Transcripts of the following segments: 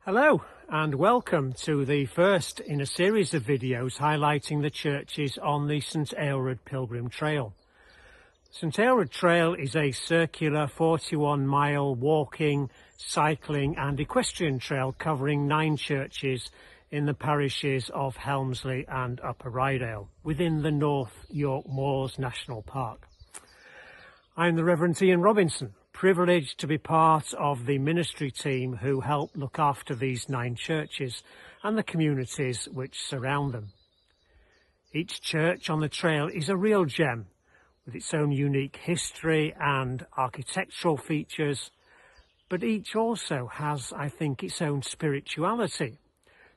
Hello and welcome to the first in a series of videos highlighting the churches on the St Aelred Pilgrim Trail. St Aelred Trail is a circular 41-mile walking, cycling and equestrian trail covering 9 churches in the parishes of Helmsley and Upper Rydale within the North York Moors National Park. I'm the Reverend Ian Robinson, privileged to be part of the ministry team who help look after these 9 churches and the communities which surround them. Each church on the trail is a real gem with its own unique history and architectural features, but each also has, I think, its own spirituality,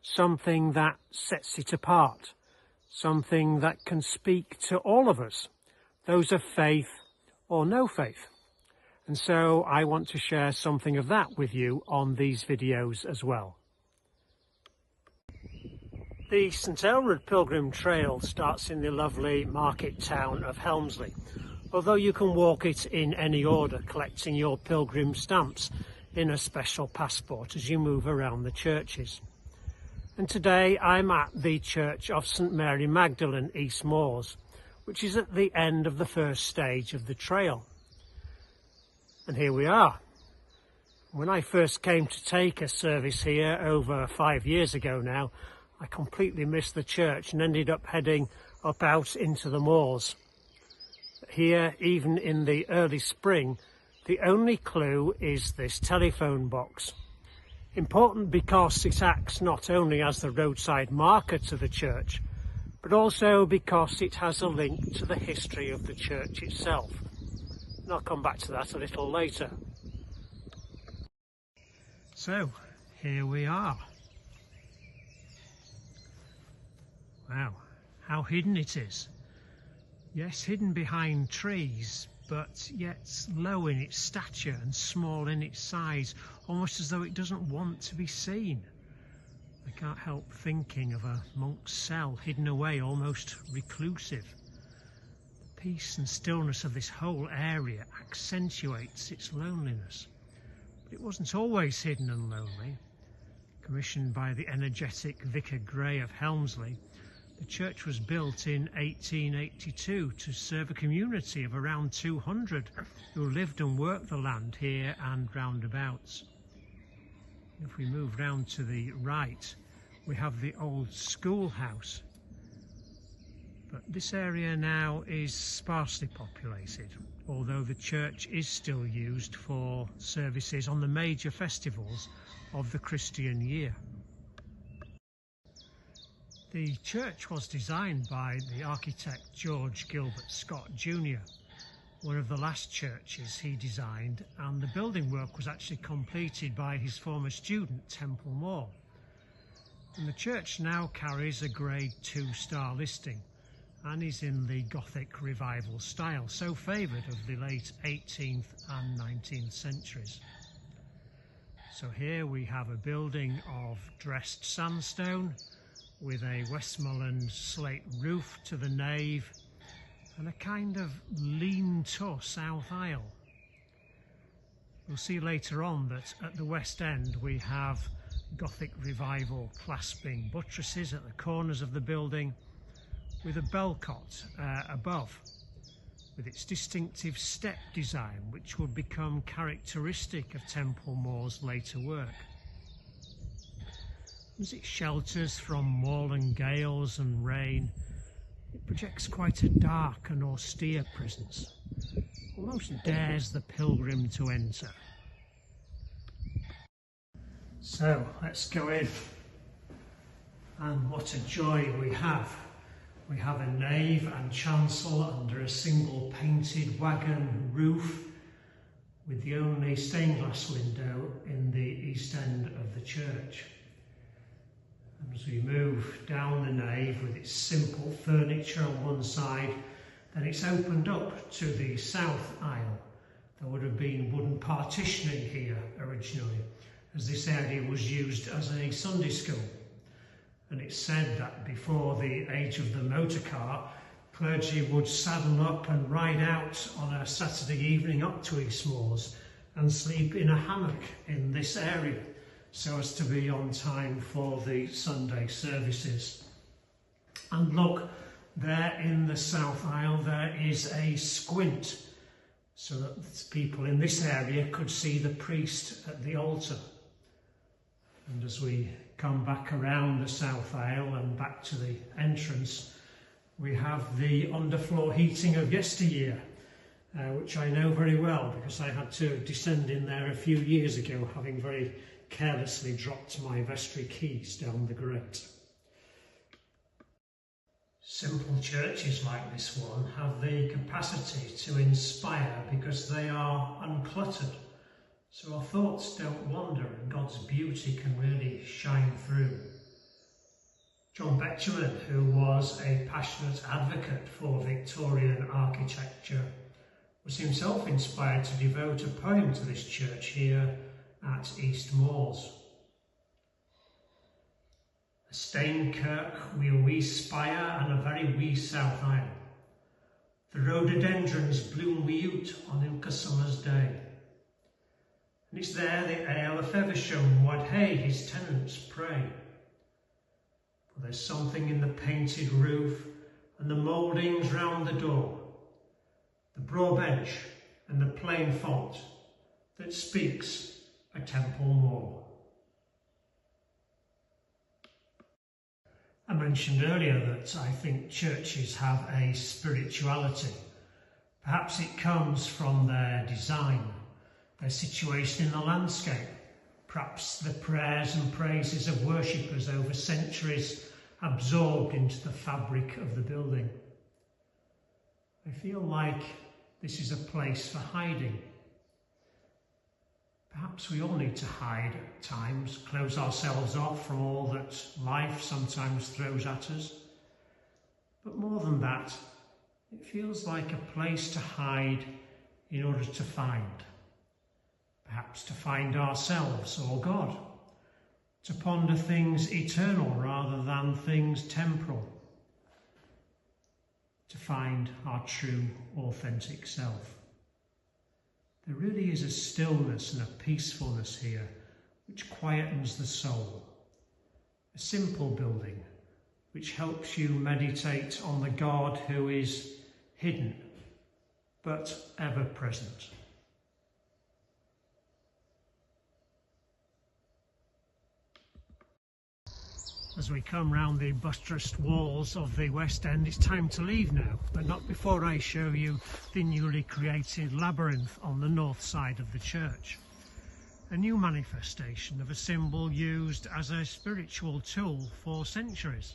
something that sets it apart, something that can speak to all of us, those of faith or no faith. And so I want to share something of that with you on these videos as well. The St Aelred Pilgrim Trail starts in the lovely market town of Helmsley, although you can walk it in any order, collecting your pilgrim stamps in a special passport as you move around the churches. And today I'm at the Church of St Mary Magdalene East Moors, which is at the end of the first stage of the trail. And here we are. When I first came to take a service here over 5 years ago now, I completely missed the church and ended up heading up out into the moors. Here, even in the early spring, the only clue is this telephone box. Important because it acts not only as the roadside marker to the church, but also because it has a link to the history of the church itself. And I'll come back to that a little later. So, here we are. Wow, how hidden it is. Yes, hidden behind trees, but yet low in its stature and small in its size, almost as though it doesn't want to be seen. I can't help thinking of a monk's cell hidden away, almost reclusive. Peace and stillness of this whole area accentuates its loneliness. But it wasn't always hidden and lonely. Commissioned by the energetic Vicar Gray of Helmsley, the church was built in 1882 to serve a community of around 200 who lived and worked the land here and roundabouts. If we move round to the right, we have the old schoolhouse. But this area now is sparsely populated, although the church is still used for services on the major festivals of the Christian year. The church was designed by the architect George Gilbert Scott Jr., one of the last churches he designed, and the building work was actually completed by his former student Temple Moore. And the church now carries a Grade 2-star listing, and is in the Gothic Revival style, so favoured of the late 18th and 19th centuries. So here we have a building of dressed sandstone with a Westmoreland slate roof to the nave and a kind of lean-to south aisle. We'll see later on that at the west end we have Gothic Revival clasping buttresses at the corners of the building, with a bellcot above, with its distinctive step design, which would become characteristic of Temple Moore's later work. As it shelters from moorland gales and rain, it projects quite a dark and austere presence, almost dares the pilgrim to enter. So let's go in, and what a joy we have. We have a nave and chancel under a single painted wagon roof with the only stained glass window in the east end of the church. And as we move down the nave with its simple furniture on one side, then it's opened up to the south aisle. There would have been wooden partitioning here originally, as this area was used as a Sunday school. And it's said that before the age of the motor car, clergy would saddle up and ride out on a Saturday evening up to East Moors and sleep in a hammock in this area so as to be on time for the Sunday services. And look, there in the south aisle there is a squint, so that people in this area could see the priest at the altar. And as we come back around the south aisle and back to the entrance, we have the underfloor heating of yesteryear, which I know very well because I had to descend in there a few years ago, having very carelessly dropped my vestry keys down the grate. Simple churches like this one have the capacity to inspire because they are uncluttered, so our thoughts don't wander and God's beauty can really shine through. John Betjeman, who was a passionate advocate for Victorian architecture, was himself inspired to devote a poem to this church here at East Moors. A stained kirk wi' a wee spire and a very wee south aisle. The rhododendrons bloom wi'oot on ilka summer's day. And it's there the ale of Feversham wad hae his tenants pray. For there's something in the painted roof and the mouldings round the door, the broad bench and the plain font that speaks a temple more. I mentioned earlier that I think churches have a spirituality. Perhaps it comes from their design, their situation in the landscape, perhaps the prayers and praises of worshippers over centuries absorbed into the fabric of the building. I feel like this is a place for hiding. Perhaps we all need to hide at times, close ourselves off from all that life sometimes throws at us. But more than that, it feels like a place to hide in order to find. Perhaps to find ourselves or God, to ponder things eternal rather than things temporal, to find our true, authentic self. There really is a stillness and a peacefulness here which quietens the soul. A simple building which helps you meditate on the God who is hidden but ever present. As we come round the buttressed walls of the West End, it's time to leave now, but not before I show you the newly created labyrinth on the north side of the church. A new manifestation of a symbol used as a spiritual tool for centuries.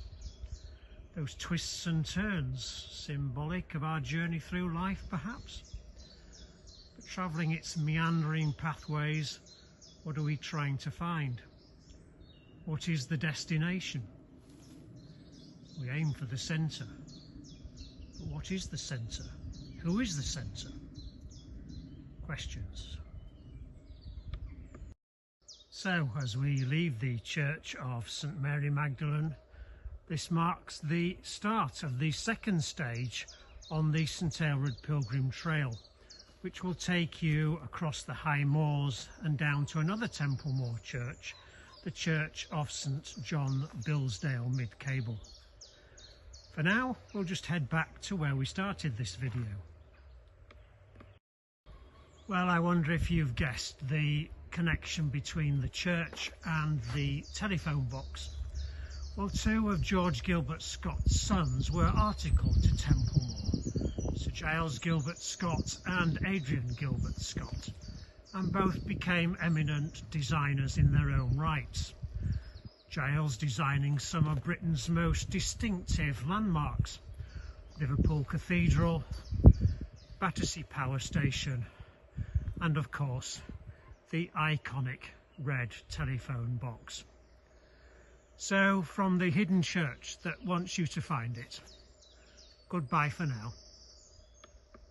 Those twists and turns, symbolic of our journey through life perhaps? But travelling its meandering pathways, what are we trying to find? What is the destination? We aim for the centre. But what is the centre? Who is the centre? Questions. So, as we leave the Church of St Mary Magdalene, this marks the start of the second stage on the St Aelred Pilgrim Trail, which will take you across the high moors and down to another Temple Moor church, the Church of St John Bilsdale Mid-Cable. For now, we'll just head back to where we started this video. Well, I wonder if you've guessed the connection between the church and the telephone box. Well, two of George Gilbert Scott's sons were articled to Temple Moor, Sir Giles Gilbert Scott and Adrian Gilbert Scott, and both became eminent designers in their own rights. Giles designing some of Britain's most distinctive landmarks: Liverpool Cathedral, Battersea Power Station, and of course the iconic red telephone box. So from the hidden church that wants you to find it, goodbye for now.